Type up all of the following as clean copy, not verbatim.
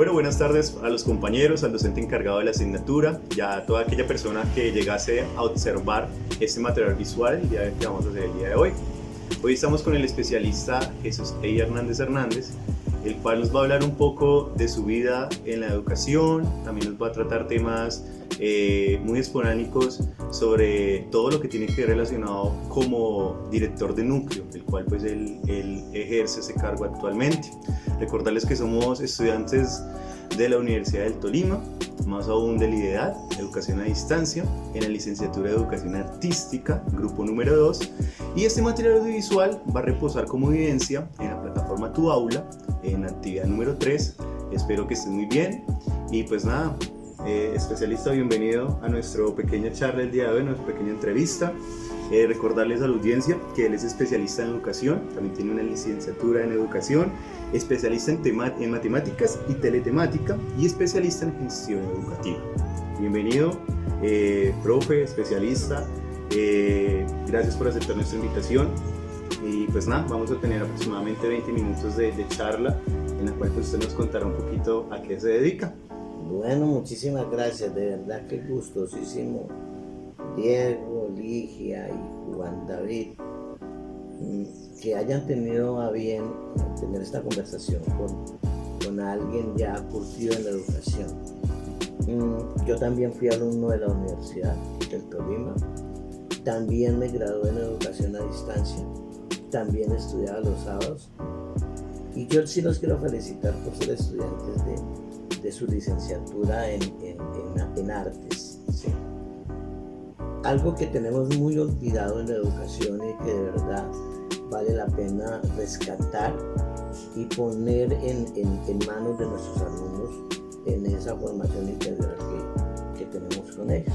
Bueno, buenas tardes a los compañeros, al docente encargado de la asignatura y a toda aquella persona que llegase a observar este material visual que vamos a hacer el día de hoy. Hoy estamos con el especialista Jesús Ey Hernández Hernández, el cual nos va a hablar un poco de su vida en la educación, también nos va a tratar temas muy esporádicos sobre todo lo que tiene que ver relacionado como director de núcleo, el cual pues él ejerce ese cargo actualmente. Recordarles que somos estudiantes de la Universidad del Tolima, más aún del IDEAD, Educación a Distancia, en la licenciatura de Educación Artística, grupo número 2, y este material audiovisual va a reposar como evidencia en la plataforma Tu Aula, en la actividad número 3. Espero que estén muy bien y pues nada, especialista, bienvenido a nuestra pequeña charla del día de hoy, nuestra pequeña entrevista. Recordarles a la audiencia que él es especialista en educación, también tiene una licenciatura en educación, especialista en matemáticas y teletemática y especialista en gestión educativa. Bienvenido, profe, especialista, gracias por aceptar nuestra invitación y pues nada, vamos a tener aproximadamente 20 minutos de charla en la cual usted nos contará un poquito a qué se dedica. Bueno, muchísimas gracias, de verdad que gustosísimo Diego, Ligia y Juan David que hayan tenido a bien tener esta conversación con alguien ya curtido en la educación. Yo también fui alumno de la Universidad del Tolima, también me gradué en educación a distancia, también estudiaba los sábados y yo sí los quiero felicitar por ser estudiantes de su licenciatura en artes, ¿sí? Algo que tenemos muy olvidado en la educación y que de verdad vale la pena rescatar y poner en manos de nuestros alumnos en esa formación integral que tenemos con ellos.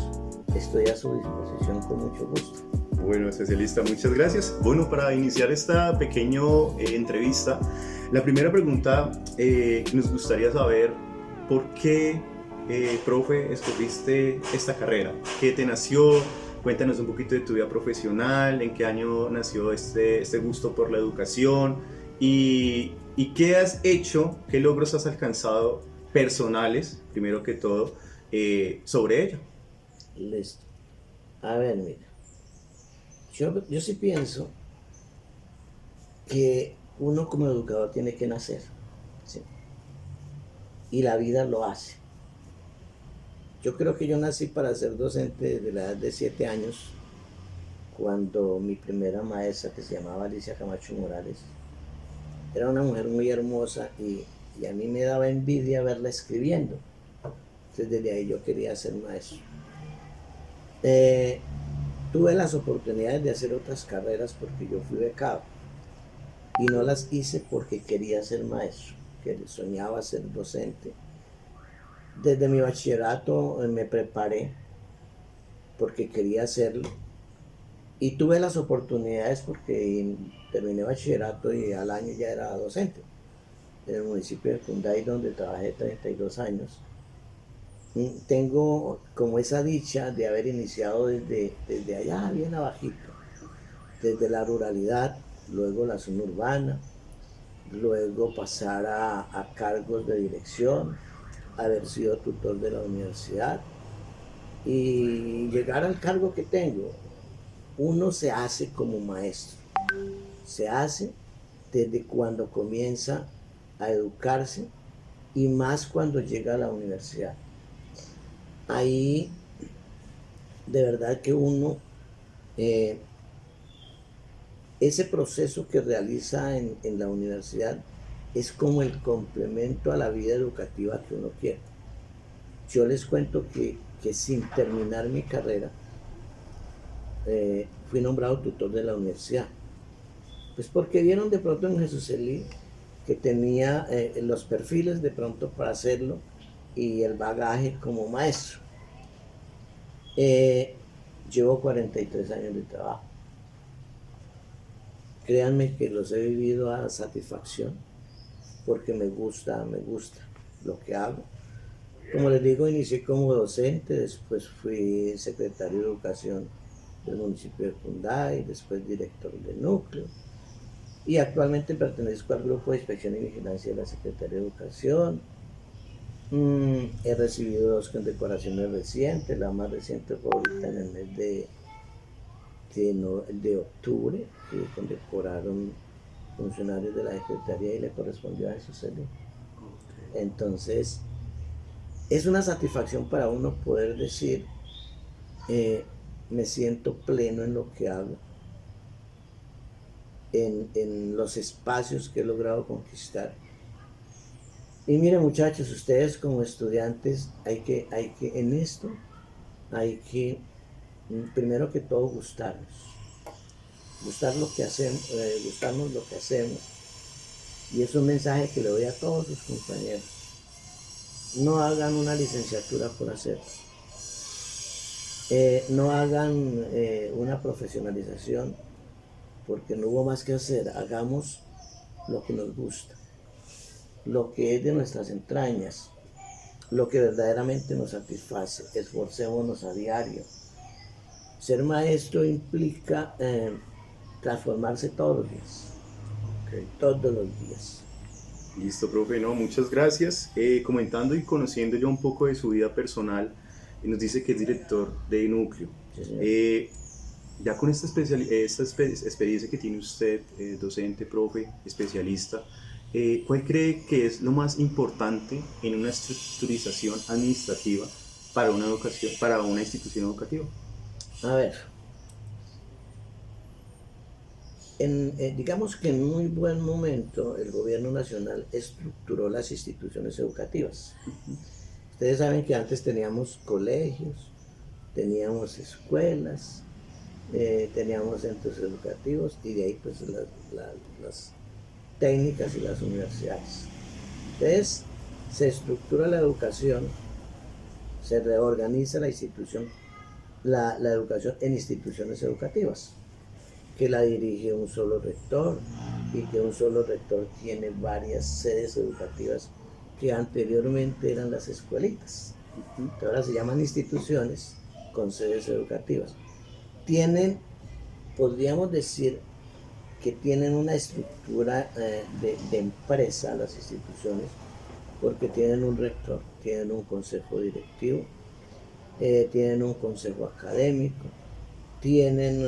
Estoy a su disposición con mucho gusto. Bueno, especialista, muchas gracias. Bueno, para iniciar esta pequeña entrevista, la primera pregunta nos gustaría saber por qué, profe, escogiste esta carrera. ¿Qué te nació? Cuéntanos un poquito de tu vida profesional, en qué año nació este gusto por la educación y qué has hecho, qué logros has alcanzado personales, primero que todo, sobre ello. Listo. A ver, mira, yo sí pienso que uno como educador tiene que nacer, ¿sí? Y la vida lo hace. Yo creo que yo nací para ser docente desde la edad de 7 años, cuando mi primera maestra, que se llamaba Alicia Camacho Morales, era una mujer muy hermosa y a mí me daba envidia verla escribiendo. Entonces desde ahí yo quería ser maestro. Tuve las oportunidades de hacer otras carreras porque yo fui becado y no las hice porque quería ser maestro, que soñaba ser docente. Desde mi bachillerato me preparé porque quería hacerlo y tuve las oportunidades porque terminé bachillerato y al año ya era docente en el municipio de Funday, donde trabajé 32 años. Tengo como esa dicha de haber iniciado desde allá bien abajito, desde la ruralidad, luego la zona urbana, luego pasar a cargos de dirección, haber sido tutor de la universidad y llegar al cargo que tengo. Uno se hace como maestro, se hace desde cuando comienza a educarse y más cuando llega a la universidad. Ahí de verdad que uno, ese proceso que realiza en la universidad es como el complemento a la vida educativa que uno quiere. Yo les cuento que sin terminar mi carrera, fui nombrado tutor de la universidad. Pues porque vieron de pronto en Jesús Elí que tenía los perfiles de pronto para hacerlo y el bagaje como maestro. Llevo 43 años de trabajo. Créanme que los he vivido a satisfacción porque me gusta lo que hago. Como les digo, inicié como docente, después fui secretario de Educación del municipio de Funday, después director de núcleo y actualmente pertenezco al Grupo de Inspección y Vigilancia de la Secretaría de Educación. He recibido dos condecoraciones recientes, la más reciente fue ahorita en el mes de octubre, que condecoraron funcionarios de la Secretaría y le correspondió a Jesús Celín. Entonces, es una satisfacción para uno poder decir, me siento pleno en lo que hago, en los espacios que he logrado conquistar. Y miren muchachos, ustedes como estudiantes en esto hay que primero que todo gustarnos lo que hacemos, gustarnos lo que hacemos. Y es un mensaje que le doy a todos sus compañeros. No hagan una licenciatura por hacer. No hagan una profesionalización porque no hubo más que hacer. Hagamos lo que nos gusta, lo que es de nuestras entrañas, lo que verdaderamente nos satisface. Esforcémonos a diario. Ser maestro implica transformarse todos los días. Okay. Todos los días. Listo, profe, no, muchas gracias. Comentando y conociendo ya un poco de su vida personal, nos dice que es director de Núcleo. Sí, ya con esta experiencia que tiene usted, docente, profe, especialista, ¿cuál cree que es lo más importante en una estructurización administrativa para una educación, para una institución educativa? A ver, digamos que en muy buen momento el gobierno nacional estructuró las instituciones educativas. Ustedes saben que antes teníamos colegios, teníamos escuelas, teníamos centros educativos y de ahí pues las técnicas y las universidades. Entonces se estructura la educación, se reorganiza la institución, la educación en instituciones educativas, que la dirige un solo rector y que un solo rector tiene varias sedes educativas que anteriormente eran las escuelitas, que ahora se llaman instituciones con sedes educativas. Podríamos decir que tienen una estructura de empresa las instituciones, porque tienen un rector, tienen un consejo directivo, tienen un consejo académico, tienen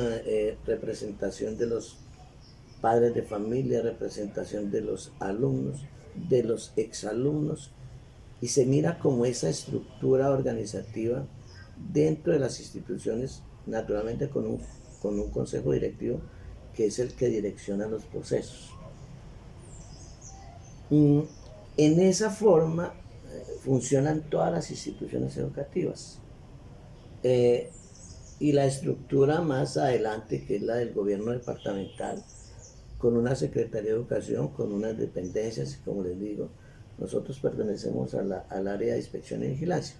representación de los padres de familia, representación de los alumnos, de los exalumnos, y se mira como esa estructura organizativa dentro de las instituciones, naturalmente con un consejo directivo que es el que direcciona los procesos. En esa forma funcionan todas las instituciones educativas. Y la estructura más adelante, que es la del gobierno departamental, con una Secretaría de Educación, con unas dependencias, y como les digo, nosotros pertenecemos al área de inspección y vigilancia.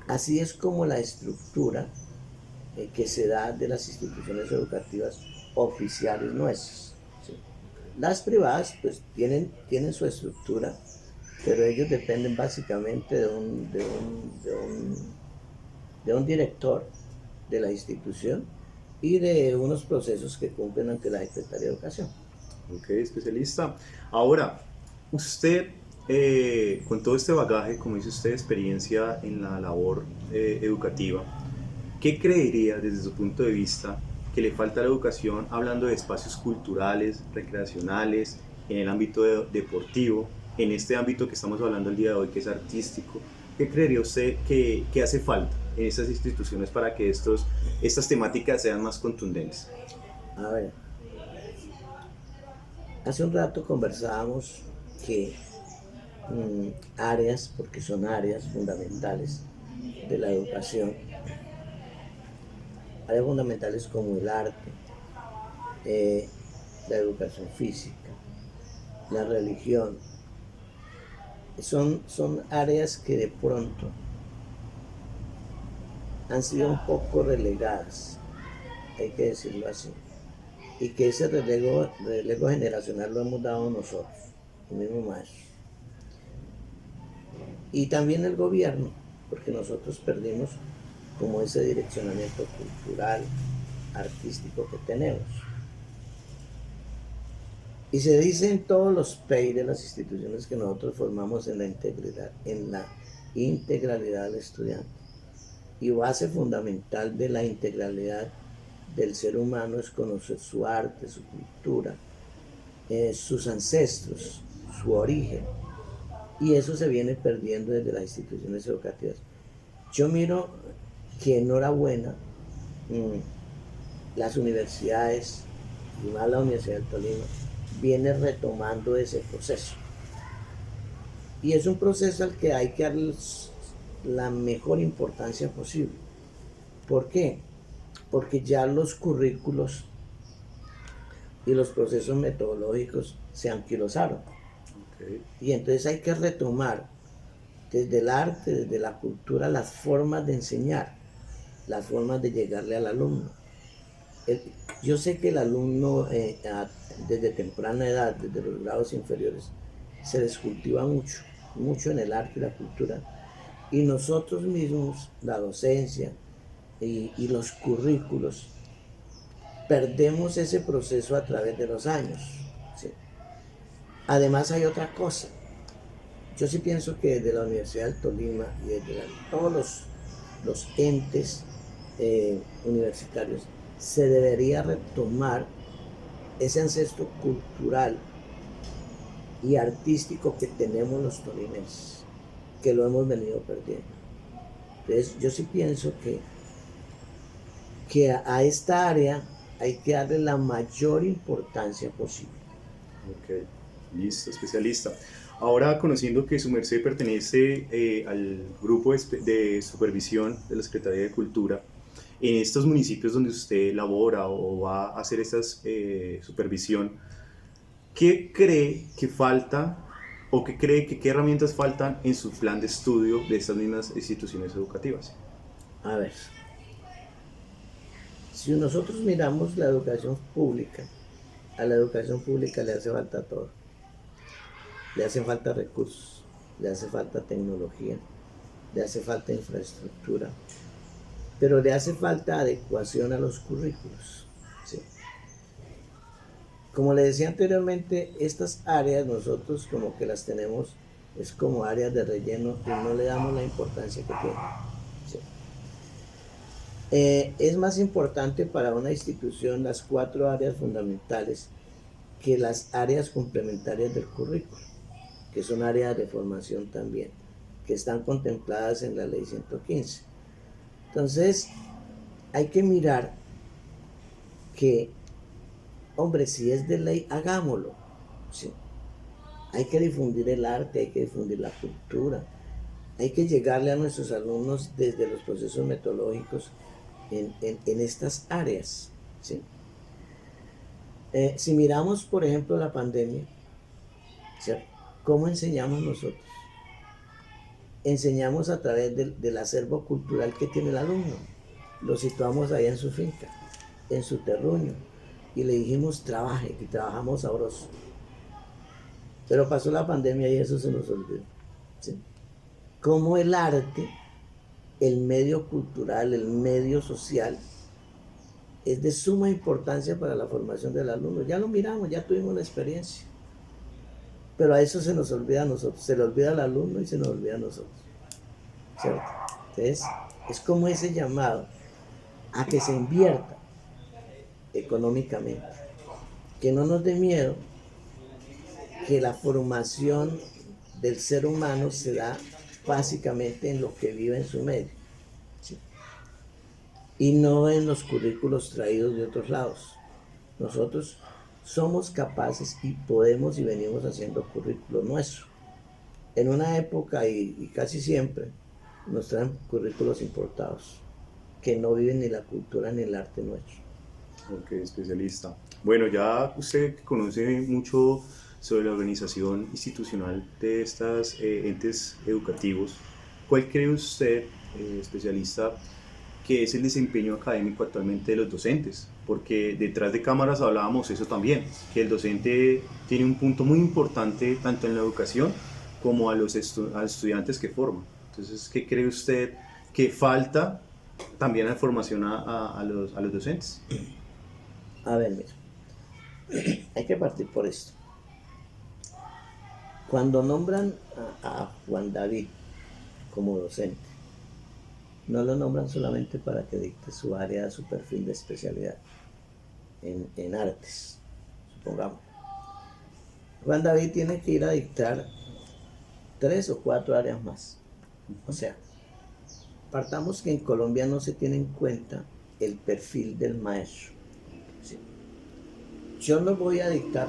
Así es como la estructura que se da de las instituciones educativas oficiales nuestras. ¿Sí? Las privadas pues tienen su estructura, pero ellos dependen básicamente de un director de la institución y de unos procesos que cumplen ante la Secretaría de Educación. Ok, especialista. Ahora, usted, con todo este bagaje, como dice usted, experiencia en la labor educativa, ¿qué creería desde su punto de vista que le falta a la educación, hablando de espacios culturales, recreacionales, en el ámbito deportivo, en este ámbito que estamos hablando el día de hoy, que es artístico? ¿Qué creería usted que hace falta en estas instituciones para que estas temáticas sean más contundentes? A ver, hace un rato conversábamos que áreas, porque son áreas fundamentales de la educación, áreas fundamentales como el arte, la educación física, la religión, son áreas que de pronto han sido un poco relegadas, hay que decirlo así, y que ese relego generacional lo hemos dado nosotros, el mismo maestro. Y también el gobierno, porque nosotros perdimos como ese direccionamiento cultural, artístico que tenemos. Y se dice en todos los PEI de las instituciones que nosotros formamos en la integridad, en la integralidad al estudiante. Y base fundamental de la integralidad del ser humano es conocer su arte, su cultura, sus ancestros, su origen. Y eso se viene perdiendo desde las instituciones educativas. Yo miro que enhorabuena las universidades, y más la Universidad del Tolima, viene retomando ese proceso. Y es un proceso al que hay que darle la mejor importancia posible. ¿Por qué? Porque ya los currículos y los procesos metodológicos se anquilosaron. Okay. Y entonces hay que retomar desde el arte, desde la cultura, las formas de enseñar, las formas de llegarle al alumno. Yo sé que el alumno desde temprana edad, desde los grados inferiores, se descultiva mucho en el arte y la cultura. Y nosotros mismos, la docencia y los currículos, perdemos ese proceso a través de los años. ¿Sí? Además hay otra cosa. Yo sí pienso que desde la Universidad del Tolima y desde todos los entes universitarios se debería retomar ese ancestro cultural y artístico que tenemos los tolimenses, que lo hemos venido perdiendo. Entonces yo sí pienso que a esta área hay que darle la mayor importancia posible. Ok, listo, especialista. Ahora, conociendo que su merced pertenece al grupo de supervisión de la Secretaría de Cultura, en estos municipios donde usted labora o va a hacer esta supervisión, ¿qué cree que falta o qué cree que qué herramientas faltan en su plan de estudio de estas mismas instituciones educativas? A ver, si nosotros miramos la educación pública, a la educación pública le hace falta todo. Le hace falta recursos, le hace falta tecnología, le hace falta infraestructura, pero le hace falta adecuación a los currículos. ¿Sí? Como le decía anteriormente, estas áreas nosotros como que las tenemos, es como áreas de relleno y no le damos la importancia que tienen. ¿Sí? Es más importante para una institución las 4 áreas fundamentales que las áreas complementarias del currículo, que son áreas de formación también, que están contempladas en la ley 115. Entonces, hay que mirar que, hombre, si es de ley, hagámoslo. ¿Sí? Hay que difundir el arte, hay que difundir la cultura, hay que llegarle a nuestros alumnos desde los procesos metodológicos en estas áreas. ¿Sí? Si miramos, por ejemplo, la pandemia, ¿cierto? ¿Cómo enseñamos nosotros? Enseñamos a través del acervo cultural que tiene el alumno. Lo situamos allá en su finca, en su terruño, y le dijimos trabaje, y trabajamos sabroso. Pero pasó la pandemia y eso se nos olvidó. ¿Sí? Cómo el arte, el medio cultural, el medio social, es de suma importancia para la formación del alumno. Ya lo miramos, ya tuvimos la experiencia. Pero a eso se nos olvida a nosotros, se le olvida al alumno y se nos olvida a nosotros. ¿Cierto? Entonces, es como ese llamado a que se invierta económicamente, que no nos dé miedo que la formación del ser humano se da básicamente en lo que vive en su medio, ¿sí? Y no en los currículos traídos de otros lados. Nosotros somos capaces y podemos y venimos haciendo currículos nuestros. En una época y casi siempre nos traen currículos importados que no viven ni la cultura ni el arte nuestro. Ok, especialista. Bueno, ya usted conoce mucho sobre la organización institucional de estos entes educativos. ¿Cuál cree usted, especialista, que es el desempeño académico actualmente de los docentes? Porque detrás de cámaras hablábamos eso también, que el docente tiene un punto muy importante tanto en la educación como a los estudiantes que forma. Entonces, ¿qué cree usted que falta también en la formación a los docentes? A ver, mira, hay que partir por esto. Cuando nombran a Juan David como docente. No lo nombran solamente para que dicte su área, su perfil de especialidad en artes, supongamos. Juan David tiene que ir a dictar 3 o 4 áreas más. O sea, partamos que en Colombia no se tiene en cuenta el perfil del maestro. ¿Sí? Yo no voy a dictar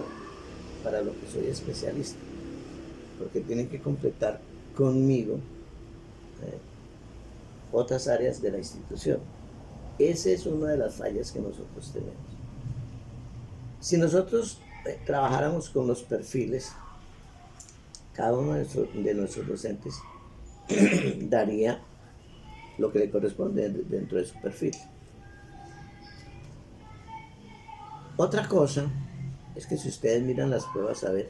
para lo que soy especialista, porque tienen que completar conmigo otras áreas de la institución. Esa es una de las fallas que nosotros tenemos. Si nosotros trabajáramos con los perfiles, cada uno de nuestros docentes daría lo que le corresponde dentro de su perfil. Otra cosa es que si ustedes miran las pruebas a ver,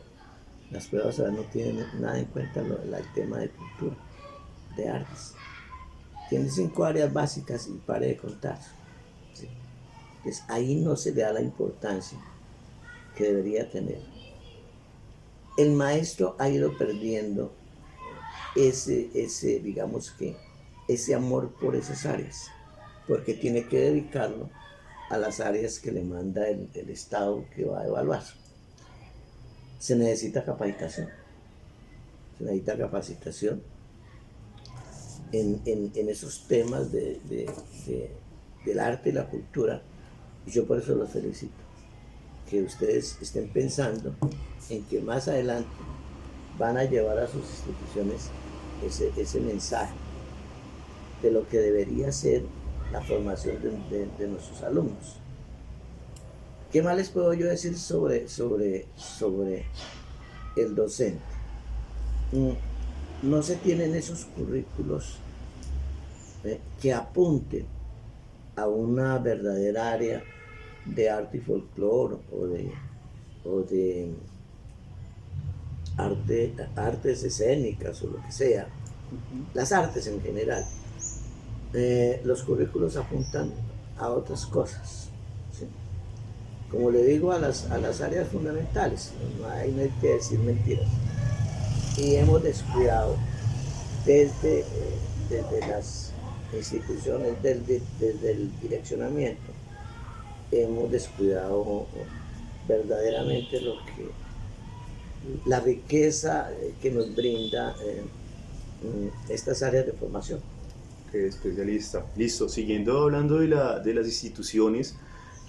las pruebas a ver no tienen nada en cuenta el tema de cultura, de artes. Tiene 5 áreas básicas y pare de contar. ¿Sí? Entonces ahí no se le da la importancia que debería tener. El maestro ha ido perdiendo digamos que, ese amor por esas áreas, porque tiene que dedicarlo a las áreas que le manda el Estado que va a evaluar. Se necesita capacitación. En esos temas del arte y la cultura, y yo por eso los felicito, que ustedes estén pensando en que más adelante van a llevar a sus instituciones ese mensaje de lo que debería ser la formación de nuestros alumnos. ¿Qué más les puedo yo decir sobre el docente? No se tienen esos currículos que apunten a una verdadera área de arte y folclore o de artes escénicas o lo que sea, las artes en general. Los currículos apuntan a otras cosas, ¿sí? Como le digo, a las áreas fundamentales, no hay que decir mentiras. Y hemos descuidado desde las instituciones, desde el direccionamiento, hemos descuidado verdaderamente la riqueza que nos brinda estas áreas de formación. Qué especialista. Listo, siguiendo hablando de las instituciones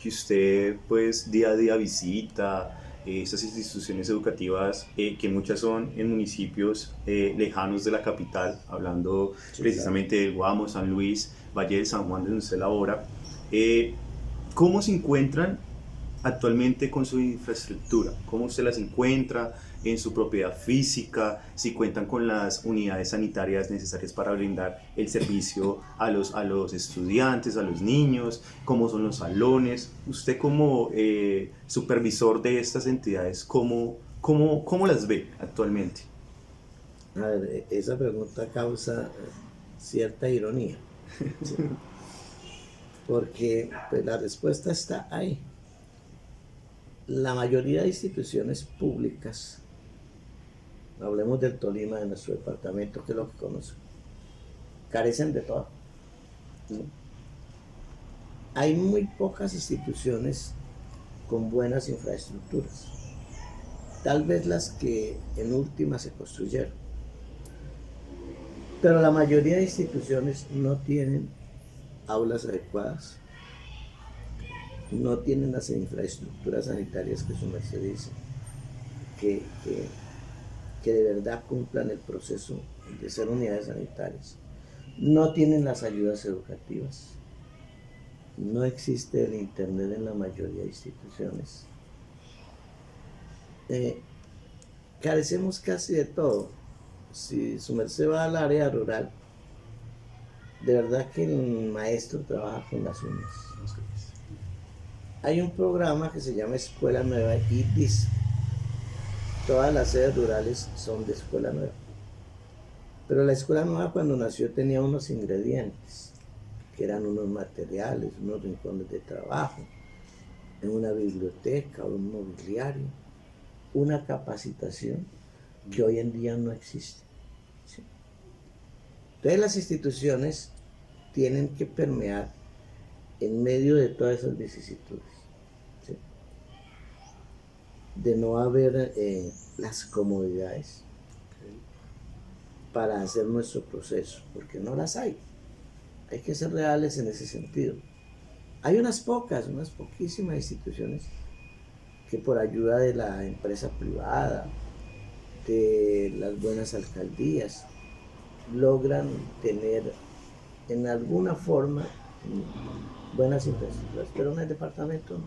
que usted pues día a día visita, estas instituciones educativas que muchas son en municipios lejanos de la capital, hablando sí, precisamente claro, de Guamo, San Luis, Valle del San Juan, donde usted labora, ¿cómo se encuentran actualmente con su infraestructura? ¿Cómo usted las encuentra en su propiedad física? Si cuentan con las unidades sanitarias necesarias para brindar el servicio a los estudiantes, a los niños, cómo son los salones. Usted como supervisor de estas entidades, ¿cómo las ve actualmente? A ver, esa pregunta causa cierta ironía, ¿sí? Porque pues, la respuesta está ahí. La mayoría de instituciones públicas, hablemos del Tolima, de nuestro departamento, que es lo que conozco, carecen de todo. ¿Sí? Hay muy pocas instituciones con buenas infraestructuras, tal vez las que en última se construyeron, pero la mayoría de instituciones no tienen aulas adecuadas, no tienen las infraestructuras sanitarias que su merced dice, que de verdad cumplan el proceso de ser unidades sanitarias. No tienen las ayudas educativas. No existe el internet en la mayoría de instituciones. Carecemos casi de todo. Si su merced va al área rural, de verdad que el maestro trabaja con las uñas. Hay un programa que se llama Escuela Nueva y dice, todas las sedes rurales son de Escuela Nueva. Pero la Escuela Nueva cuando nació tenía unos ingredientes, que eran unos materiales, unos rincones de trabajo, en una biblioteca, un mobiliario, una capacitación que hoy en día no existe. ¿Sí? Entonces las instituciones tienen que permear en medio de todas esas vicisitudes, ¿sí? De no haber las comodidades para hacer nuestro proceso, porque no las hay. Hay que ser reales en ese sentido. Hay unas poquísimas instituciones que por ayuda de la empresa privada, de las buenas alcaldías, logran tener en alguna forma buenas infraestructuras, pero en el departamento no.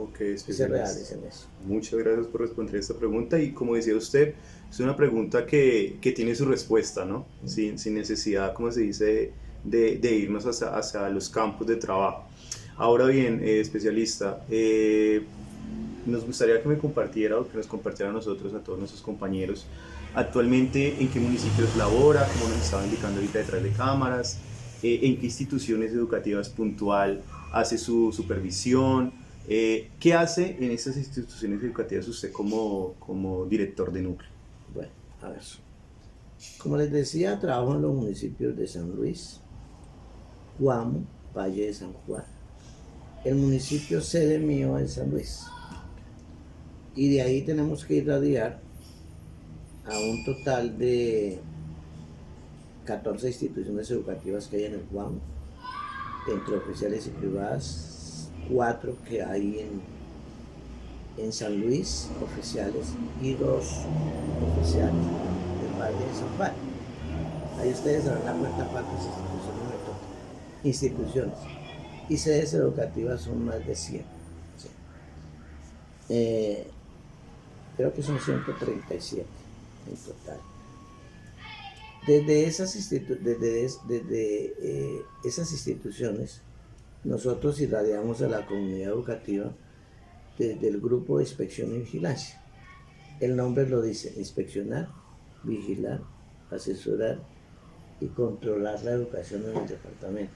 Ok, Ser reales en eso. Muchas gracias por responder esta pregunta y como decía usted, es una pregunta que tiene su respuesta, ¿no? Sin necesidad, como se dice, de irnos hacia los campos de trabajo. Ahora bien, especialista, nos gustaría que me compartiera o que nos compartiera a nosotros, a todos nuestros compañeros, actualmente en qué municipios labora, como nos estaba indicando ahorita detrás de cámaras, en qué instituciones educativas puntual hace su supervisión, ¿qué hace en estas instituciones educativas usted como director de núcleo? Bueno, a ver, como les decía, trabajo en los municipios de San Luis, Guamo, Valle de San Juan. El municipio sede mío es San Luis. Y de ahí tenemos que irradiar a un total de 14 instituciones educativas que hay en el Guamo, entre oficiales y privadas, 4 que hay en San Luis, oficiales, y 2 oficiales del Valle de San Juan. Ahí ustedes darán la cuenta cuántas instituciones. Y sedes educativas son más de 100. ¿Sí? Creo que son 137 en total. Desde esas instituciones, nosotros irradiamos a la comunidad educativa desde el grupo de inspección y vigilancia. El nombre lo dice: inspeccionar, vigilar, asesorar y controlar la educación en el departamento.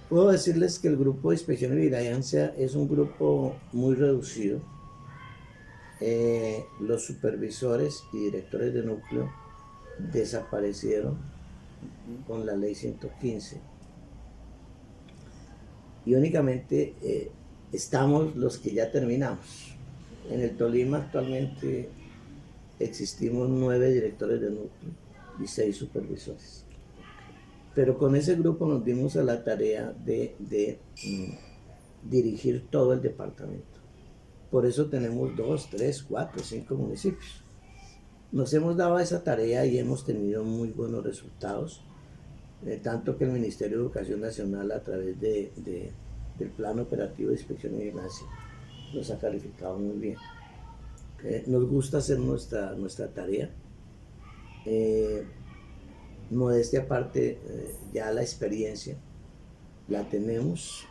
Puedo decirles que el grupo de inspección y vigilancia es un grupo muy reducido. Los supervisores y directores de núcleo desaparecieron con la ley 115 y únicamente estamos los que ya terminamos. En el Tolima actualmente existimos 9 directores de núcleo y 6 supervisores. Pero con ese grupo nos dimos a la tarea de dirigir todo el departamento. Por eso tenemos 2, 3, 4, 5 municipios. Nos hemos dado esa tarea y hemos tenido muy buenos resultados, tanto que el Ministerio de Educación Nacional, a través del Plan Operativo de Inspección y Vigilancia, nos ha calificado muy bien. Nos gusta hacer nuestra tarea. Modestia aparte, ya la experiencia la tenemos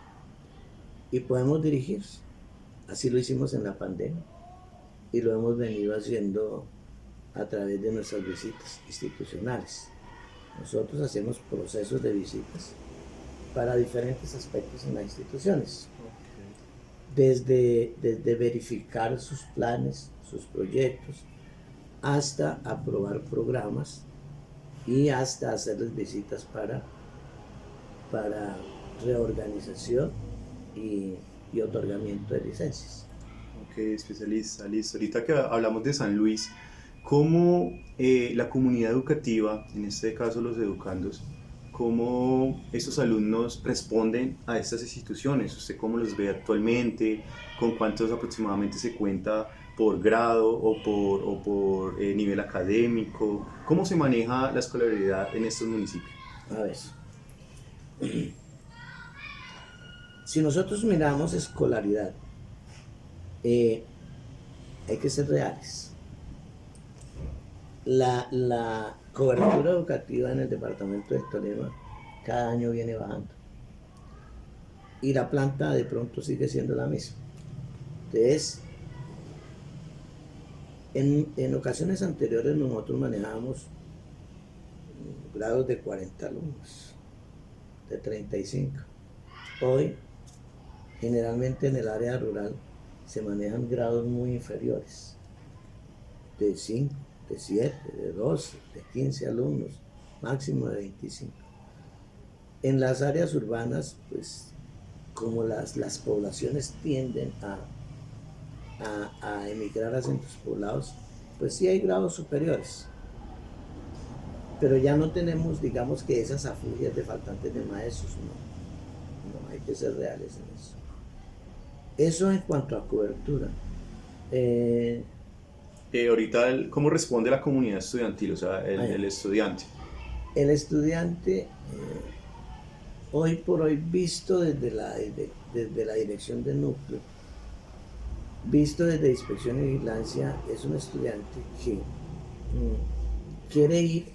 y podemos dirigir. Así lo hicimos en la pandemia y lo hemos venido haciendo a través de nuestras visitas institucionales. Nosotros hacemos procesos de visitas para diferentes aspectos en las instituciones. Desde verificar sus planes, sus proyectos, hasta aprobar programas y hasta hacerles visitas para reorganización y otorgamiento de licencias. Ok, especialista, listo. Ahorita que hablamos de San Luis, ¿cómo la comunidad educativa, en este caso los educandos, cómo esos alumnos responden a estas instituciones? ¿Usted cómo los ve actualmente? ¿Con cuántos aproximadamente se cuenta por grado o por nivel académico? ¿Cómo se maneja la escolaridad en estos municipios? A ver, si nosotros miramos escolaridad, hay que ser reales. La cobertura educativa en el departamento del Tolima cada año viene bajando y la planta de pronto sigue siendo la misma. Entonces, en ocasiones anteriores nosotros manejábamos grados de 40 alumnos, de 35. Hoy, generalmente en el área rural, se manejan grados muy inferiores, de 5, de 7, de 12, de 15 alumnos, máximo de 25. En las áreas urbanas, pues como las poblaciones tienden a emigrar a centros poblados, pues sí hay grados superiores, pero ya no tenemos, digamos, que esas afugias de faltantes de maestros, no hay que ser reales en eso. Eso en cuanto a cobertura. Ahorita, ¿cómo responde la comunidad estudiantil, o sea, el estudiante? El estudiante, hoy por hoy, visto desde la dirección del núcleo, visto desde inspección y vigilancia, es un estudiante que quiere ir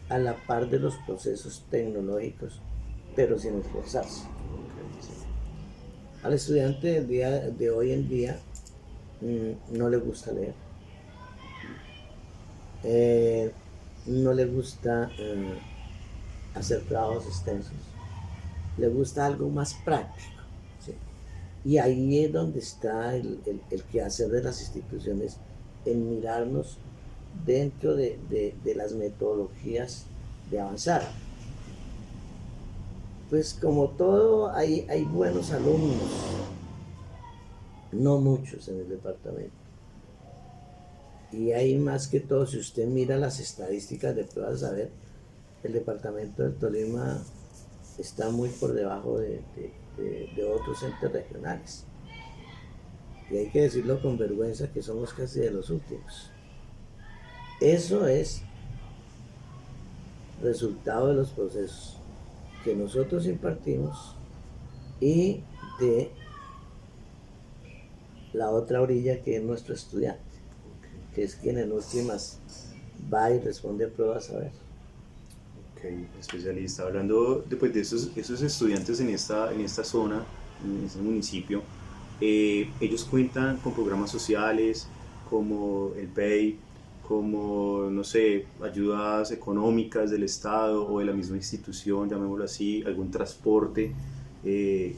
a la par de los procesos tecnológicos, pero sin esforzarse. Al estudiante del día de hoy en día no le gusta leer, no le gusta hacer trabajos extensos, le gusta algo más práctico, ¿sí? Y ahí es donde está el quehacer de las instituciones, en mirarnos dentro de las metodologías de avanzar. Pues como todo, hay buenos alumnos, no muchos en el departamento. Y hay más que todo, si usted mira las estadísticas de pruebas, a ver, el departamento del Tolima está muy por debajo de otros entes regionales. Y hay que decirlo con vergüenza que somos casi de los últimos. Eso es resultado de los procesos que nosotros impartimos y de la otra orilla, que es nuestro estudiante, que es quien en últimas va y responde a pruebas a ver. Ok, especialista. Hablando de esos estudiantes en esta zona, en este municipio, ellos cuentan con programas sociales como el PEI, como, no sé, ayudas económicas del Estado o de la misma institución, llamémoslo así, algún transporte.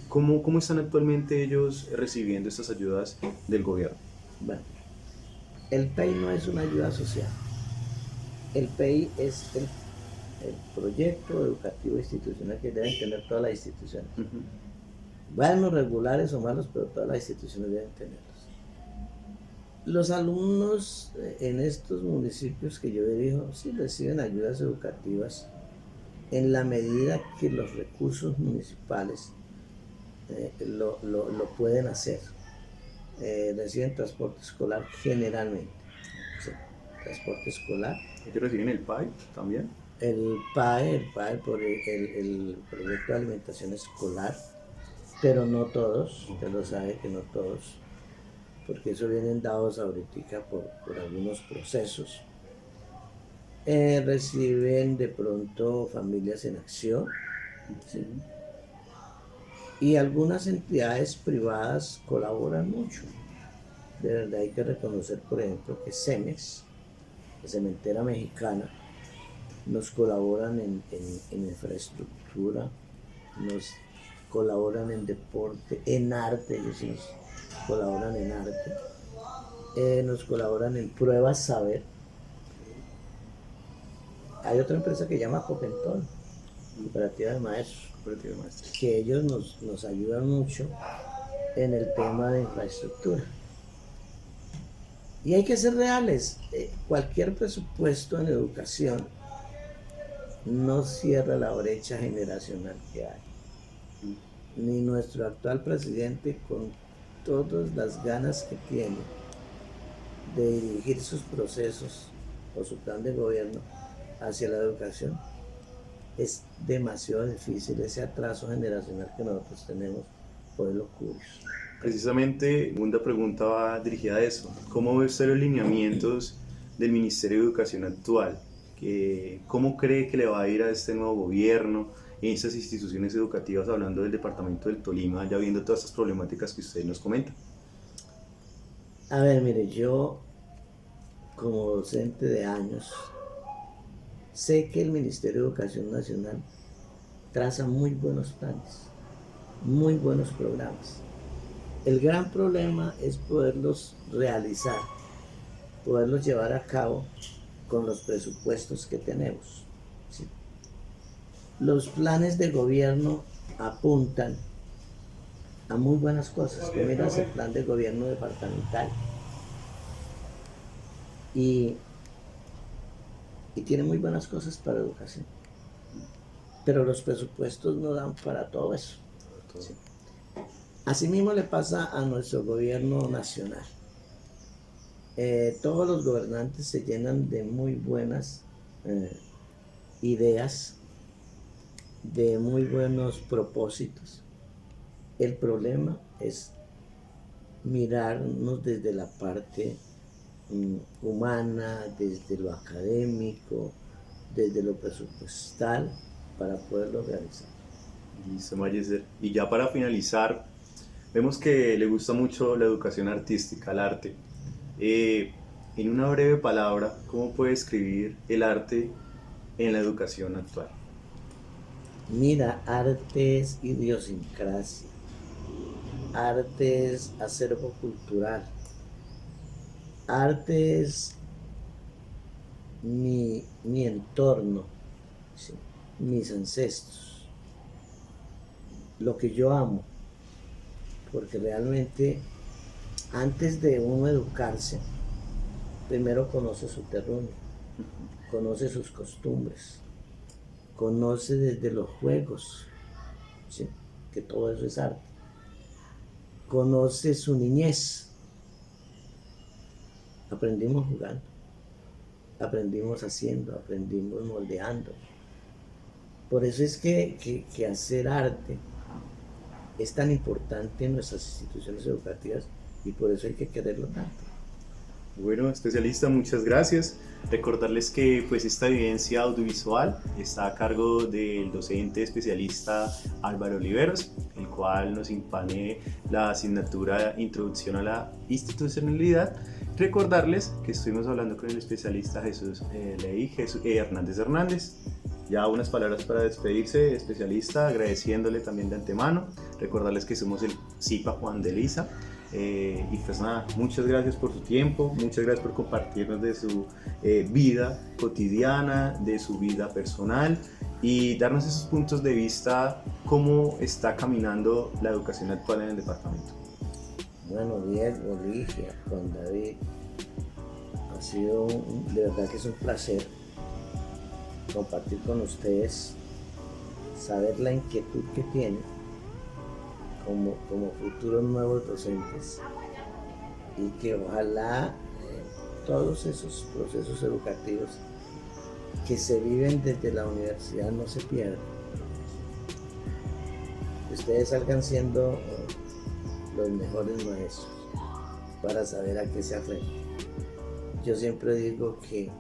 ¿Cómo están actualmente ellos recibiendo estas ayudas del gobierno? Bueno, el PEI no es una ayuda social. El PEI es el proyecto educativo institucional que deben tener todas las instituciones. Buenos, regulares o malos, pero todas las instituciones deben tenerlos. Los alumnos en estos municipios que yo dirijo sí reciben ayudas educativas en la medida que los recursos municipales lo pueden hacer. Reciben transporte escolar generalmente. Sí, transporte escolar. ¿Ellos reciben el PAE también? El PAE por el proyecto de alimentación escolar, pero no todos, usted lo sabe que no todos, porque eso vienen dados ahorita por algunos procesos. Reciben de pronto Familias en Acción, ¿sí? Y algunas entidades privadas colaboran mucho. De verdad hay que reconocer, por ejemplo, que CEMEX, la Cementera Mexicana, nos colaboran en infraestructura, nos colaboran en deporte, en arte, ellos sí nos colaboran en arte, nos colaboran en pruebas saber. Hay otra empresa que se llama Copentón, Cooperativa de Maestros, que ellos nos ayudan mucho en el tema de infraestructura. Y hay que ser reales, cualquier presupuesto en educación no cierra la brecha generacional que hay. Ni nuestro actual presidente, con todas las ganas que tiene de dirigir sus procesos o su plan de gobierno hacia la educación, es demasiado difícil ese atraso generacional que nosotros tenemos por los cursos. Precisamente, segunda pregunta va dirigida a eso. ¿Cómo ve usted los lineamientos del Ministerio de Educación actual? ¿Cómo cree que le va a ir a este nuevo gobierno en estas instituciones educativas, hablando del departamento del Tolima, ya viendo todas estas problemáticas que usted nos comenta? A ver, mire, yo como docente de años, sé que el Ministerio de Educación Nacional traza muy buenos planes, muy buenos programas. El gran problema es poderlos realizar, poderlos llevar a cabo con los presupuestos que tenemos. ¿Sí? Los planes de gobierno apuntan a muy buenas cosas. Tú miras el plan de gobierno departamental y tiene muy buenas cosas para educación, pero los presupuestos no dan para todo eso. ¿Sí? Asimismo le pasa a nuestro gobierno nacional. Todos los gobernantes se llenan de muy buenas ideas, de muy buenos propósitos. El problema es mirarnos desde la parte humana, desde lo académico, desde lo presupuestal, para poderlo realizar. Listo, Mayeser. Y ya para finalizar, vemos que le gusta mucho la educación artística, el arte. En una breve palabra, ¿cómo puede describir el arte en la educación actual? Mira, arte es idiosincrasia, arte es acervo cultural, arte es mi entorno, ¿sí? Mis ancestros, lo que yo amo, porque realmente antes de uno educarse, primero conoce su terruño, conoce sus costumbres, conoce desde los juegos, ¿sí? Que todo eso es arte, conoce su niñez. Aprendimos jugando, aprendimos haciendo, aprendimos moldeando. Por eso es que hacer arte es tan importante en nuestras instituciones educativas y por eso hay que quererlo tanto. Bueno, especialista, muchas gracias. Recordarles que pues esta evidencia audiovisual está a cargo del docente especialista Álvaro Oliveros, el cual nos impone la asignatura Introducción a la Institucionalidad. Recordarles que estuvimos hablando con el especialista Jesús Hernández. Ya unas palabras para despedirse, especialista, agradeciéndole también de antemano. Recordarles que somos el CIPA Juan de Lisa. Y pues nada, muchas gracias por su tiempo, muchas gracias por compartirnos de su vida cotidiana, de su vida personal y darnos esos puntos de vista, cómo está caminando la educación actual en el departamento. Bueno, Diego, Ligia, Juan David, ha sido de verdad que es un placer compartir con ustedes, saber la inquietud que tienen como futuros nuevos docentes y que ojalá todos esos procesos educativos que se viven desde la universidad no se pierdan. Que ustedes salgan siendo los mejores maestros para saber a qué se afrentan. Yo siempre digo que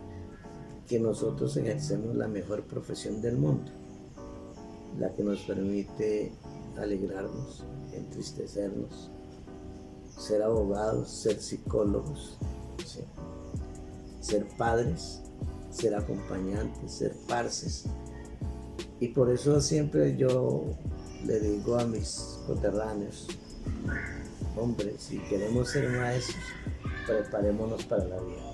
nosotros ejercemos la mejor profesión del mundo, la que nos permite alegrarnos, entristecernos, ser abogados, ser psicólogos, ¿sí? Ser padres, ser acompañantes, ser parces. Y por eso siempre yo le digo a mis coterráneos, hombre, si queremos ser maestros, preparémonos para la vida.